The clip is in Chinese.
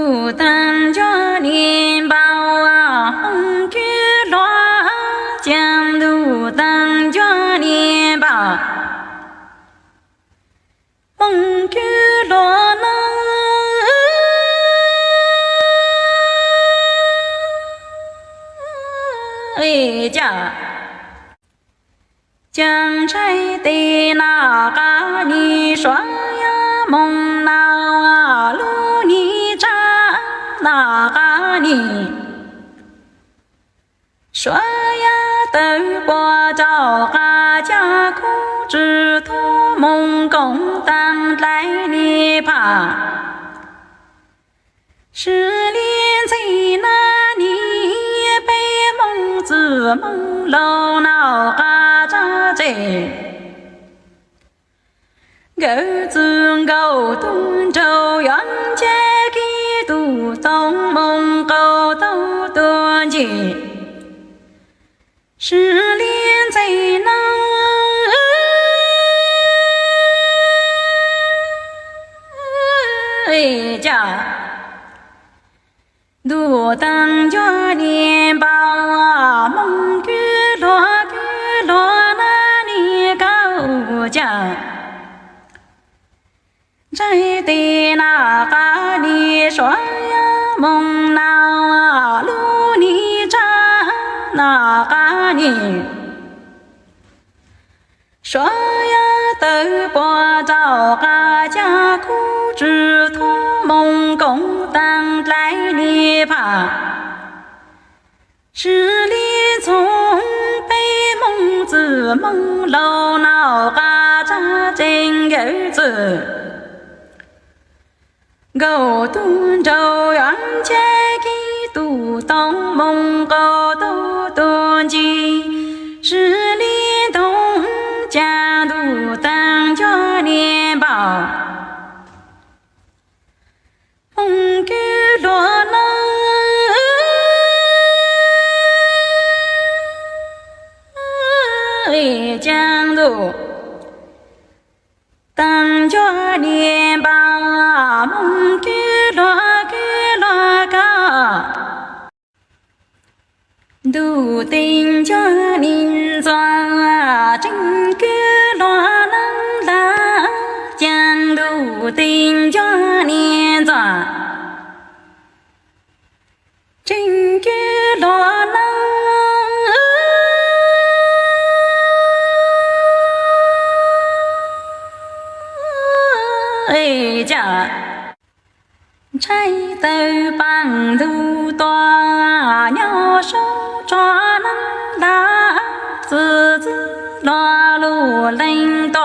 路灯脚年宝红菊落，江路灯脚年宝红菊落呢。家江柴的那个你说呀梦那路你站那个你说呀都过着个家苦之徒梦共当来你怕失恋在那里被梦子梦楼闹个扎在狗子狗东周阳家给都东梦狗都多结失恋在那家路灯脚年宝梦菊落那里高家在的那个你说呀梦那路你站那个你说呀都过着个家苦之徒梦共当来你怕失恋从被梦子梦楼闹个扎真狗子狗东周阳家给都东梦狗都东记失恋东家都当脚年宝红菊落呢江路当脚年宝梦菊落个路灯脚年转真菊落能拉江路灯脚年转真菊落能家柴豆棒路多鸟手抓能拉子子落路人多